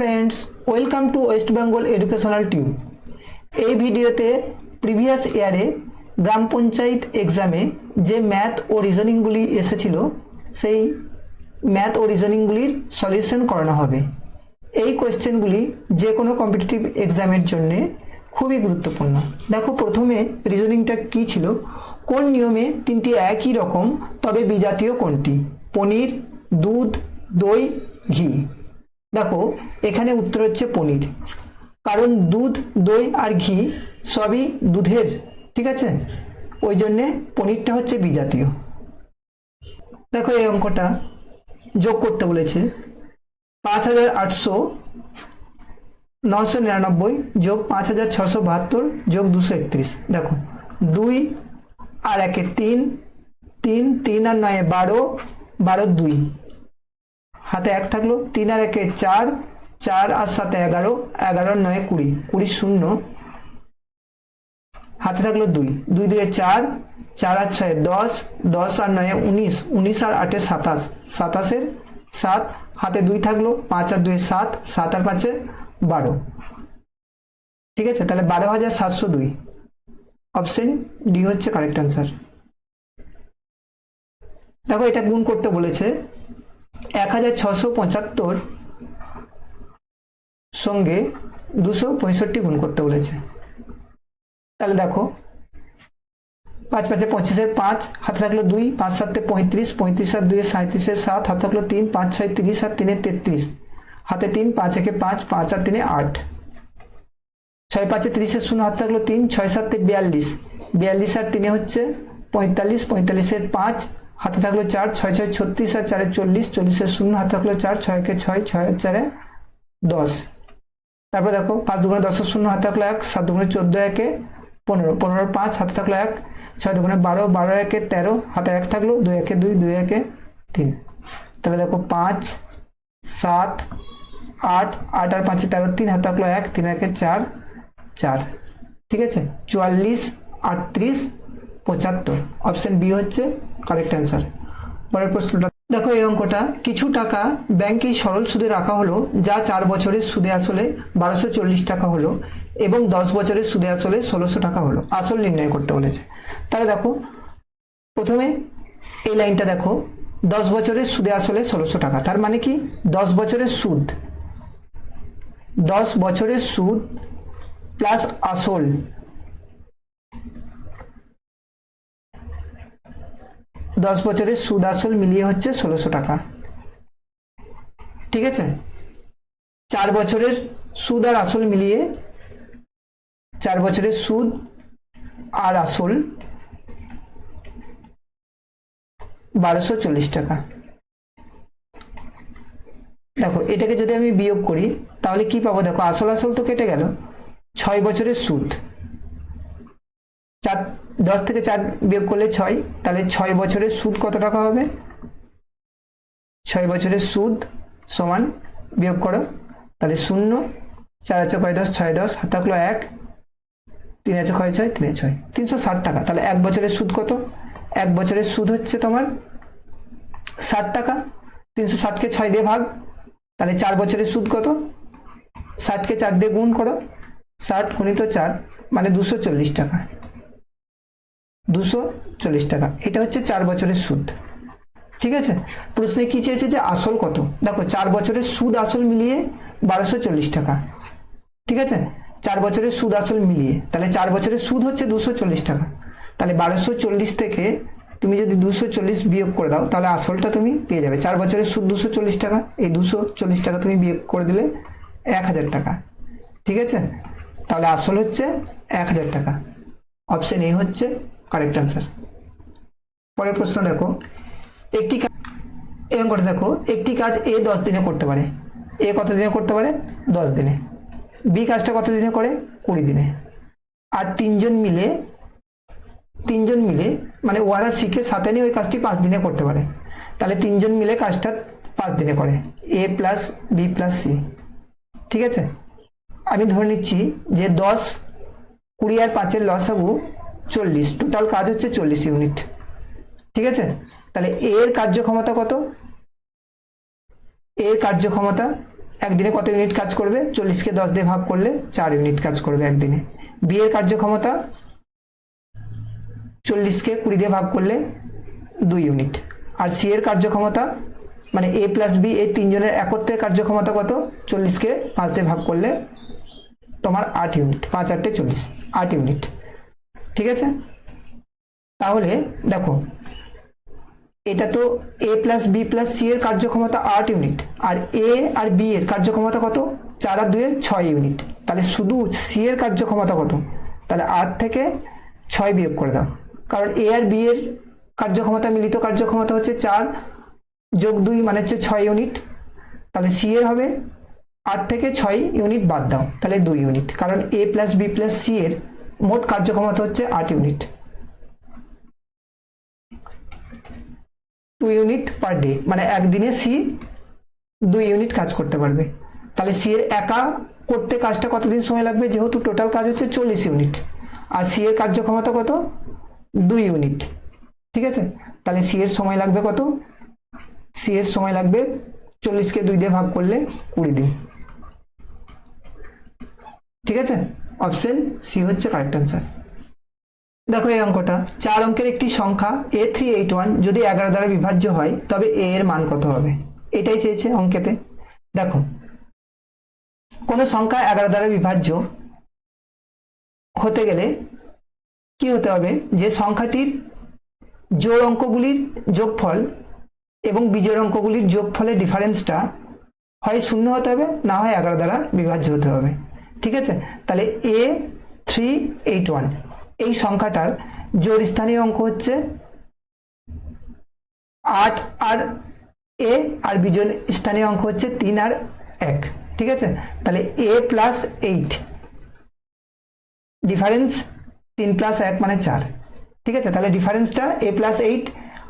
Friends welcome to West Bengal educational tube. এই ভিডিওতে previous ইয়ারে গ্রাম পঞ্চায়েত এক্সামে যে ম্যাথ ও রিজনিংগুলি এসেছিল সেই ম্যাথ ও রিজনিংগুলির সলিউশন করানো হবে। এই কোশ্চেনগুলি যে কোনো কম্পিটিটিভ এক্সামের জন্য খুবই গুরুত্বপূর্ণ। দেখো প্রথমে রিজনিংটা কি ছিল, কোন নিয়মে তিনটি একই রকম তবে বিজাতীয় কোনটি? পনির, দুধ, দই, ঘি। দেখো এখানে উত্তর হচ্ছে পনির, কারণ দুধ, দই আর ঘি সবই দুধের, ঠিক আছে, ওই জন্যে পনিরটা হচ্ছে বিজাতীয়। দেখো এই অঙ্কটা যোগ করতে বলেছে 5800 যোগ 5672 যোগ 231। দেখো 2 আর 1 3, 3 3 আর 9 12, 12 2 হাতে 1 থাকলো, 3 আর 1 4, 4 আর 7 11, 11 9 20, 20 শূন্য হাতে থাকলো 2, 2 2 4, 4 আর 6 10, 10 আর 9 19, 19 আর 8 27, 27 7 হাতে 2 থাকলো, 5 আর 2 7, 7 আর 5 12, ঠিক আছে, তাহলে 12702। অপশন ডি হচ্ছে কারেক্ট আনসার। দেখো এটা গুণ করতে বলেছে 1675 সঙ্গে 265 গুণ করতে বলেছে। তাহলে দেখো 5 5 25 5 হাতে থাকলো 2, 5 7 35, 35 আর 2 37, 7 হাতে থাকলো 3, 5 6 30 আর 3 33, হাতে 3, 5 1 5, 5 আর 3 8, 6 5 30 0 হাতে থাকলো 3, 6 7 42, 42 আর 3 হচ্ছে 45, 45 এর 5 হাতে থাকলো 4, 6 6 36 আর 4 40, 40 এর 0 হাতে থাকলো 4, 6 1 6, 6 4 10। তারপর দেখো 5 2 10 0 হাতে থাকলো 1, 7 2 14 1 15, 15 5 হাতে থাকলো 1, 6 2 12, 12 1 13 হাতে 1 থাকলো, 2 1 2, 2 1 3। তাহলে দেখো 5 7 8, 8 আর 5 13, 3 হাতে থাকলো 1, 3 1 4 4, ঠিক আছে, 44 38 75। অপশন বি হচ্ছে কারেক্ট অ্যান্সার। পরের প্রশ্নটা দেখো, এই অঙ্কটা কিছু টাকা ব্যাংকে সরল সুদে রাখা হলো যা 4 বছরের সুদে আসলে 1240 টাকা হলো এবং 10 বছরের সুদে আসলে 1600 টাকা হলো। আসল নির্ণয় করতে বলেছে। তাহলে দেখো প্রথমে এই লাইনটা দেখো, 10 বছরের সুদে আসলে 1600 টাকা, তার মানে কি 10 বছরের সুদ, 10 বছরের সুদ প্লাস আসল, 10 বছরের সুদ আসল মিলিয়ে হচ্ছে 1600 টাকা, ঠিক আছে। 4 বছরের সুদ আর আসল মিলিয়ে, 4 বছরের সুদ আর আসল 1240 টাকা। দেখো এটাকে যদি আমি বিয়োগ করি তাহলে কি পাবো? দেখো আসল আসল তো কেটে গেল, 6 বছরের সুদ, 10 থেকে 4 বিয়োগ করলে 6, তাহলে 6 বছরের সুদ কত টাকা হবে? 6 বছরের সুদ সমান বিয়োগ করো, তাহলে 0, 4 আছে 10, 6 10 হাতে থাকলো 1, 3 আছে 6 6, 3 6, 360 টাকা। তাহলে 1 বছরের সুদ কত? 1 বছরের সুদ হচ্ছে তোমার 60 টাকা। 360 কে 6 দিয়ে ভাগ, তাহলে 4 বছরের সুদ কত? 60 কে 4 দিয়ে গুণ করো, 60 গুণিত 4 মানে 240 টাকা, 240 টাকা। এটা হচ্ছে 4 বছরের সুদ, ঠিক আছে। প্রশ্নে কি চেয়েছে যে আসল কত? দেখো 4 বছরের সুদ আসল মিলিয়ে 1240 টাকা, ঠিক আছে, 4 বছরের সুদ আসল মিলিয়ে, তাহলে 4 বছরের সুদ হচ্ছে 240 টাকা। তাহলে 1240 থেকে তুমি যদি 240 বিয়োগ করে দাও তাহলে আসলটা তুমি পেয়ে যাবে। 4 বছরের সুদ 240 টাকা, এই 240 টাকা তুমি বিয়োগ করে দিলে 1000 টাকা, ঠিক আছে, তাহলে আসল হচ্ছে 1000 টাকা। অপশন এ হচ্ছে কারেক্ট আনসার। পরের প্রশ্ন দেখো, একটি এরকম করে দেখো, একটি কাজ এ 10 দিনে করতে পারে, এ কত দিনে করতে পারে? 10 দিনে। বি কাজটা কত দিনে করে? 20 দিনে। আর তিনজন মিলে মানে ওরা শিখে সাথে নিয়ে ওই কাজটি 5 দিনে করতে পারে, তাহলে 3 জন মিলে কাজটা 5 দিনে করে, এ প্লাস বি প্লাস সি, ঠিক আছে। আমি ধরে নিচ্ছি যে 10 20 আর 5-এর লসাগু 40, টোটাল কাজ হচ্ছে 40 ইউনিট, ঠিক আছে। তাহলে এর কার্যক্ষমতা কত? এর কার্যক্ষমতা একদিনে কত ইউনিট কাজ করবে? 40কে 10 দিয়ে ভাগ করলে 4 ইউনিট কাজ করবে একদিনে। বি এর কার্যক্ষমতা 40কে 20 দিয়ে ভাগ করলে 2 ইউনিট। আর সি এর কার্যক্ষমতা মানে এ প্লাস বি এই তিনজনের একত্রের কার্যক্ষমতা কত? 40কে 5 দিয়ে ভাগ করলে তোমার 8 ইউনিট। 5 8 40, 8 ইউনিট। ঠিক আছে, তাহলে দেখো এটা তো এ প্লাস বি প্লাস সি এর কার্যক্ষমতা 8 ইউনিট, আর এ আর বি এর কার্যক্ষমতা কত? 4 আর 2 6 ইউনিট। তাহলে শুধু সি এর কার্যক্ষমতা কত? তাহলে 8 থেকে 6 বিয়োগ করে দাও, কারণ এ আর বি এর কার্যক্ষমতা মিলিত কার্যক্ষমতা হচ্ছে 4 যোগ 2 মানে হচ্ছে 6 ইউনিট। তাহলে সি এর হবে 8 থেকে 6 ইউনিট বাদ দাও, তাহলে 2 ইউনিট, কারণ এ প্লাস বি প্লাস সি এর মোট কার্যক্ষমতা হচ্ছে 8 ইউনিট। 2 ইউনিট পার ডে, মানে একদিনে সি 2 ইউনিট কাজ করতে পারবে। তাহলে সি এর একা করতে কাজটা কতদিন সময় লাগবে? যেহেতু টোটাল কাজ হচ্ছে 40 ইউনিট, আর সি এর কার্যক্ষমতা কত? 2 ইউনিট। ঠিক আছে, তাহলে সি এর সময় লাগবে কত? সি এর সময় লাগবে 40কে 2 দিয়ে ভাগ করলে 20 দিন। ঠিক আছে, অপশন সি হচ্ছে কারেক্ট অ্যান্সার। দেখো এই অঙ্কটা 4 অঙ্কের একটি সংখ্যা A381 যদি 11 দ্বারা বিভাজ্য হয় তবে a এর মান কত হবে? এটাই চেয়েছে অঙ্কেতে। দেখো কোনো সংখ্যা 11 দ্বারা বিভাজ্য হতে গেলে কি হতে হবে? যে সংখ্যাটির জোড় অঙ্কগুলির যোগফল এবং বিজোড় অঙ্কগুলির যোগফলের ডিফারেন্সটা হয় 0 হতে হবে, না হয় 11 দ্বারা বিভাজ্য হতে হবে। ঠিক আছে, তাহলে A381 এই সংখ্যাটার জোড় স্থানীয় অঙ্ক হচ্ছে 8 আর a, আর বিজোড় স্থানীয় অঙ্ক হচ্ছে 3 আর 1। ঠিক আছে, তাহলে a প্লাস 8 ডিফারেন্স 3 প্লাস 1 মানে 4। ঠিক আছে, তাহলে ডিফারেন্সটা a প্লাস 8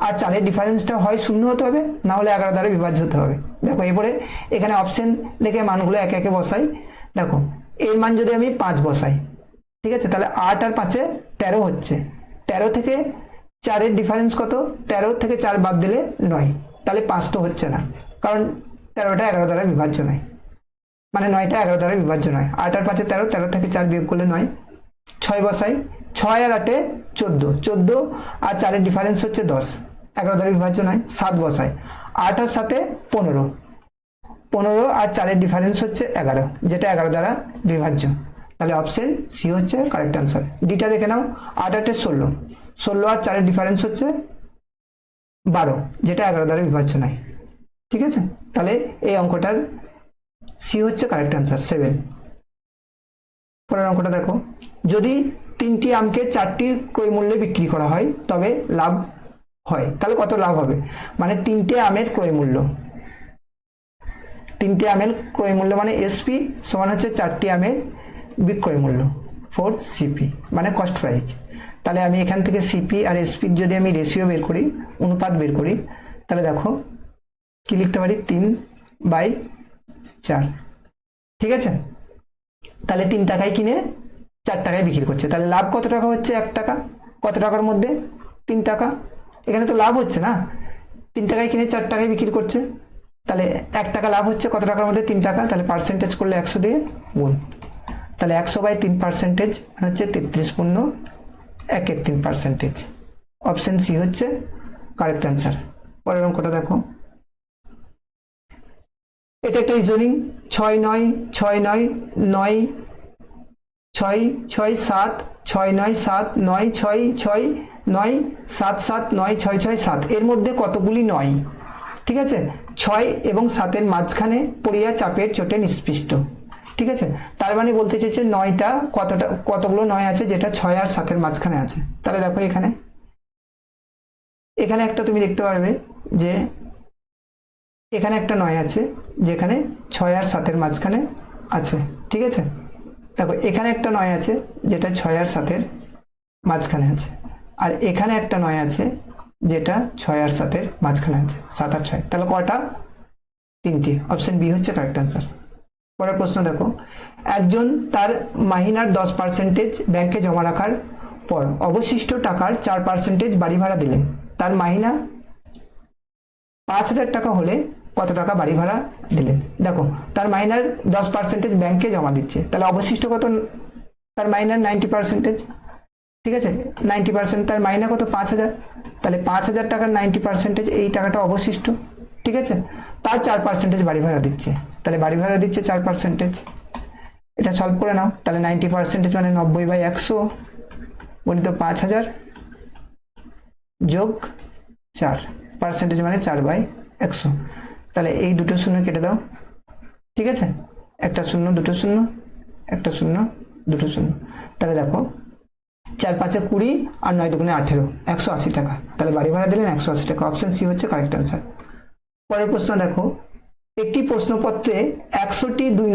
আর 4 এর ডিফারেন্সটা হয় 0 হতে হবে, না হলে 11 দ্বারা বিভাজ্য হতে হবে। দেখো এরপরে এখানে অপশন দেখে মানগুলো একে একে বসাই। দেখো এর মান যদি আমি 5 বসাই, ঠিক আছে, তাহলে 8 আর 5 13 হচ্ছে। 13 থেকে 4 এর ডিফারেন্স কত? 13 থেকে 4 বাদ দিলে 9, তাহলে 5 তো হচ্ছে না, কারণ 13টা 11 দ্বারা বিভাজ্য নয়, মানে 9টা 11 দ্বারা বিভাজ্য নয়। 8 আর 5 13, 13 থেকে 4 বিয়োগ করলে 9। 6 বসাই, 6 আর 8 14, 14 আর 4 এর ডিফারেন্স হচ্ছে 10, 11 দ্বারা বিভাজ্য নয়। 7 বসাই, 8 আর 7 15, 15 আর 4 এর ডিফারেন্স হচ্ছে 11, যেটা 11 দ্বারা বিভাজ্য। তাহলে অপশন সি হচ্ছে কারেক্ট অ্যান্সার। ডিটা দেখে নাও, 8 8 16, 16 আর 4 এর ডিফারেন্স হচ্ছে 12, যেটা 11 দ্বারা বিভাজ্য নয়। ঠিক আছে, তাহলে এই অঙ্কটার সি হচ্ছে কারেক্ট অ্যান্সার 7। পরের অঙ্কটা দেখো, যদি 3টি আমকে 4টির ক্রয় মূল্যে বিক্রি করা হয় তবে লাভ হয়, তাহলে কত লাভ হবে? মানে 3টে আমের ক্রয় মূল্য, 3টে আমের ক্রয় মূল্য মানে এসপি সমান হচ্ছে 4টি আমের বিক্রয় মূল্য 4 সিপি, মানে কস্ট প্রাইস। তাহলে আমি এখান থেকে সিপি আর এসপির যদি আমি রেশিও বের করি, অনুপাত বের করি, তাহলে দেখো কি লিখতে পারি? 3/4। ঠিক আছে, তাহলে 3 টাকায় কিনে 4 টাকায় বিক্রি করছে, তাহলে লাভ কত টাকা হচ্ছে? 1 টাকা। কত টাকার মধ্যে? 3 টাকা। এখানে তো লাভ হচ্ছে না, 3 টাকায় কিনে 4 টাকায় বিক্রি করছে, তাহলে 1 টাকা লাভ হচ্ছে কত টাকার মধ্যে? 3 টাকা। তাহলে পার্সেন্টেজ করলে 100 দিয়ে গুণ, তাহলে 100/3% মানে হচ্ছে 33.13%। অপশন সি হচ্ছে কারেক্ট অ্যান্সার। পরের অঙ্কটা দেখো, এটা একটা রিজনিং। 6 9 6 9 9 6 6 7 6 9 7 9 6 6 9 7 7 9 6 6 7 এর মধ্যে কতগুলি 9? ঠিক আছে, 6 এবং 7 এর মাঝখানে পড়িয়া চাপের চোটে নিষ্পৃষ্ট। ঠিক আছে, তার মানে বলতে চেয়েছে 9টা কতগুলো 9 আছে যেটা 6 আর 7 এর মাঝখানে আছে। তাহলে দেখো এখানে একটা তুমি দেখতে পারবে যে এখানে একটা 9 আছে যেখানে 6 আর 7 এর মাঝখানে আছে। ঠিক আছে, দেখো এখানে একটা 9 আছে যেটা 6 আর 7 এর মাঝখানে আছে, আর এখানে একটা 9 আছে যেটা 6 আর 7 এর মাঝখানে আছে, 7 আর 6। তাহলে কটা? 3টি। অপশন বি হচ্ছে কারেক্ট অ্যান্সার। পরের প্রশ্ন দেখো, একজন তার মাহিনার 10% ব্যাংকে জমা রাখার পর অবশিষ্ট টাকার 4% বাড়ি ভাড়া দিলেন। তার মাহিনা 5,000 টাকা হলে কত টাকা বাড়ি ভাড়া দিলেন। দেখো তার মাইনার 10% ব্যাংকে জমা দিচ্ছে, তাহলে অবশিষ্ট কত, তার মাইনার 90%, ঠিক আছে 90%, তার মাইনা কত 5,000, তাহলে 5,000 টাকার 90% এই টাকাটা অবশিষ্ট, ঠিক আছে। তার 4% বাড়ি ভাড়া দিচ্ছে, তাহলে বাড়ি ভাড়া দিচ্ছে 4%। এটা সলভ করে নাও, তাহলে 90% মানে 90/100 গুণিত 5,000 যোগ 4% মানে 4/100। তাহলে এই দুটো শূন্য কেটে দাও, ঠিক আছে, একটা শূন্য দুটো শূন্য, একটা শূন্য দুটো শূন্য। তাহলে দেখো 4 5 20 আর 9 2 18, 180 টাকা। তাহলে বাড়ি ভাড়া দিলেন 180 টাকা। অপশন সি হচ্ছে কারেক্ট অ্যান্সার। পরের প্রশ্ন দেখো, একটি প্রশ্নপত্রে 100টি 2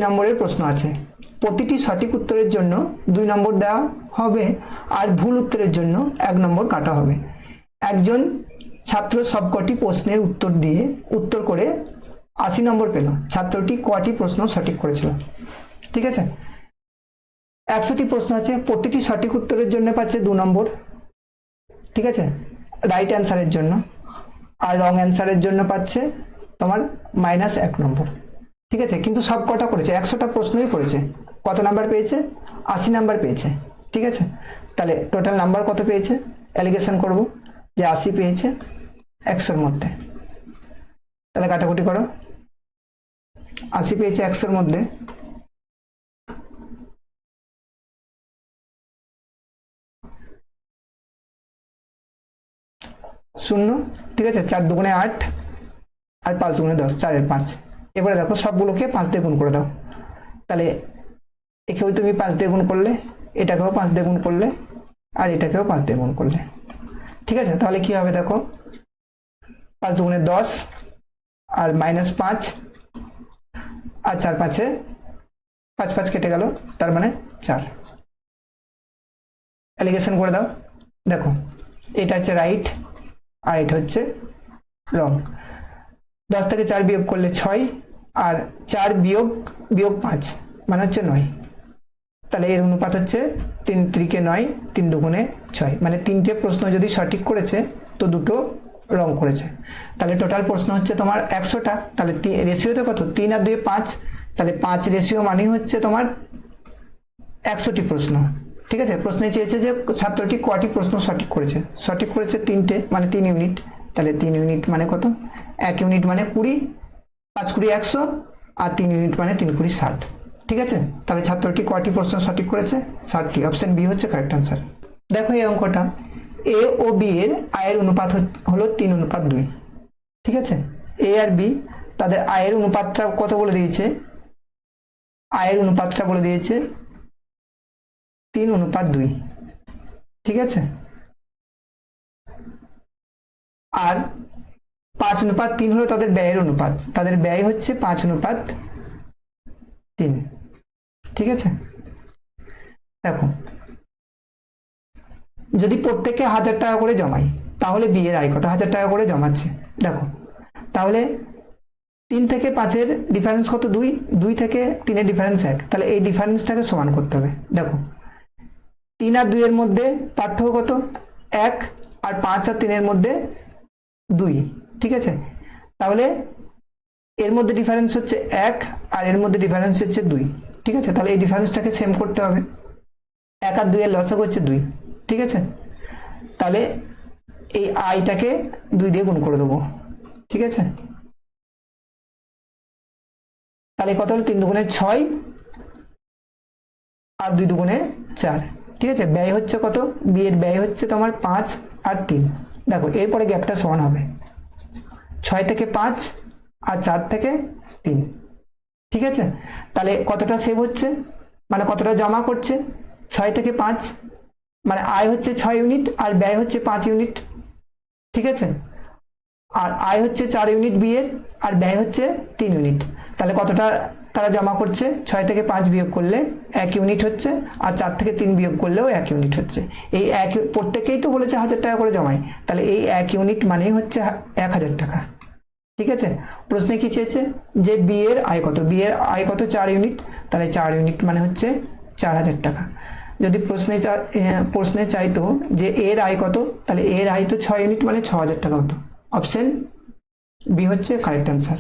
নম্বরের প্রশ্ন আছে। প্রতিটি সঠিক উত্তরের জন্য 2 নম্বর দেওয়া হবে আর ভুল উত্তরের জন্য 1 নম্বর কাটা হবে। একজন ছাত্র সবকটি প্রশ্নের উত্তর করে 80 নম্বর পেল। ছাত্রটি কটি প্রশ্ন সঠিক করেছিল? ঠিক আছে, 100টি প্রশ্ন আছে, প্রতিটি সঠিক উত্তরের জন্য পাচ্ছে 2 নম্বর, ঠিক আছে, রাইট অ্যান্সারের জন্য, আর রং অ্যান্সারের জন্য পাচ্ছে তোমার -1 নম্বর, ঠিক আছে। কিন্তু সব কটা করেছে, 100টা প্রশ্নই করেছে, কত নাম্বার পেয়েছে? 80 নাম্বার পেয়েছে, ঠিক আছে। তাহলে টোটাল নাম্বার কত পেয়েছে? অ্যালিগেশন করব যে 80 পেয়েছে 100-র মধ্যে। তাহলে কাটাকুটি করো, 80 পেয়েছে 100-র মধ্যে, শূন্য, ঠিক আছে, 4 2 8 আর 5 2 10, 4 5। এবারে দেখো সবগুলোকে 5 দিয়ে গুণ করে দাও। তাহলে একেও তুমি 5 দিয়ে গুণ করলে, এটাকেও 5 দিয়ে গুণ করলে, আর এটাকেও 5 দিয়ে গুণ করলে, ঠিক আছে। তাহলে কি হবে দেখো, 5 2 10 আর -5 আর 4 5 5 5 কেটে গেল, তার মানে 4। অ্যালিগেশন করে দাও, দেখো এটা হচ্ছে রাইট আর এটা হচ্ছে রং। 10 থেকে 4 বিয়োগ করলে 6 আর 4 বিয়োগ 5 মানে হচ্ছে 9। তাহলে এর অনুপাত হচ্ছে 3 3 9, 3 2 6, মানে 3টে প্রশ্ন যদি সঠিক করেছে তো 2টো রং করেছে। তাহলে টোটাল প্রশ্ন হচ্ছে তোমার 100টা। তাহলে রেশিওতে কত? 3 আর 2 5, তাহলে 5 রেশিও মানেই হচ্ছে তোমার 100টি প্রশ্ন, ঠিক আছে। প্রশ্নে চেয়েছে যে ছাত্রটি কটি প্রশ্ন সঠিক করেছে। সঠিক করেছে 3টে, মানে 3 ইউনিট। তাহলে 3 ইউনিট মানে কত? 1 ইউনিট মানে 20, 5 20 100, আর 3 ইউনিট মানে 3 20 60, ঠিক আছে। তাহলে ছাত্রটি কটি প্রশ্ন সঠিক করেছে? 60টি। অপশন বি হচ্ছে কারেক্ট অ্যান্সার। দেখো এই অঙ্কটা, এ ও বি এর আয়ের অনুপাত হলো 3:2, ঠিক আছে। এ আর বি তাদের আয়ের অনুপাতটা কত বলে দিয়েছে? আয়ের অনুপাতটা বলে দিয়েছে 3:2, ঠিক আছে। আর 5:3 হলো তাদের ব্যয়ের অনুপাত। তাদের ব্যয় হচ্ছে 5:3, ঠিক আছে। দেখো যদি প্রত্যেকে 1000 টাকা করে জমাই, তাহলে বিয়ের আয় কত? 1000 টাকা করে জমাচ্ছে। দেখো তাহলে 3 থেকে 5-এর ডিফারেন্স কত? 2, 2 থেকে 3-এর ডিফারেন্স 1, তাহলে এই ডিফারেন্সটাকে সমান করতে হবে। দেখো 3 আর 2 এর মধ্যে পার্থক্য কত? 1, আর 5 আর 3-এর মধ্যে 2, ঠিক আছে। তাহলে এর মধ্যে ডিফারেন্স হচ্ছে 1 আর এর মধ্যে ডিফারেন্স হচ্ছে 2, ঠিক আছে। তাহলে এই ডিফারেন্সটাকে সেম করতে হবে। 1 আর 2 এর লসাগু হচ্ছে 2, ঠিক আছে। তাহলে এই আইটাকে 2 দিয়ে গুণ করে দেবো, ঠিক আছে। তাহলে কত হলো? 3 2 6 আর 2 2 4, ঠিক আছে। ব্যয় হচ্ছে কত? বিয়ের ব্যয় হচ্ছে তোমার 5 আর 3। দেখো এরপরে গ্যাপটা সমান হবে 6 থেকে 5 আর 4 থেকে 3, ঠিক আছে। তাহলে কতটা সেভ হচ্ছে, মানে কতটা জমা করছে? 6 থেকে 5, মানে আয় হচ্ছে 6 ইউনিট আর ব্যয় হচ্ছে 5 ইউনিট, ঠিক আছে। আর আয় হচ্ছে 4 ইউনিট বিয়ের, আর ব্যয় হচ্ছে 3 ইউনিট। তাহলে কতটা তারা জমা করছে? 6 থেকে 5 বিয়োগ করলে 1 ইউনিট হচ্ছে, আর 4 থেকে 3 বিয়োগ করলেও 1 ইউনিট হচ্ছে। এই প্রত্যেকেই তো বলেছে 1000 টাকা করে জমায়, তাহলে এই 1 ইউনিট মানেই হচ্ছে 1000 টাকা, ঠিক আছে। প্রশ্নে কি চেয়েছে? যে বিয়ের আয় কত? বিয়ের আয় কত? 4 ইউনিট, তাহলে 4 ইউনিট মানে হচ্ছে 4000 টাকা। যদি প্রশ্নে চাইতো যে এর আয় কত, তাহলে এর আয় তো 6 ইউনিট মানে 6000 টাকা হতো। অপশন বি হচ্ছে কারেক্ট অ্যান্সার।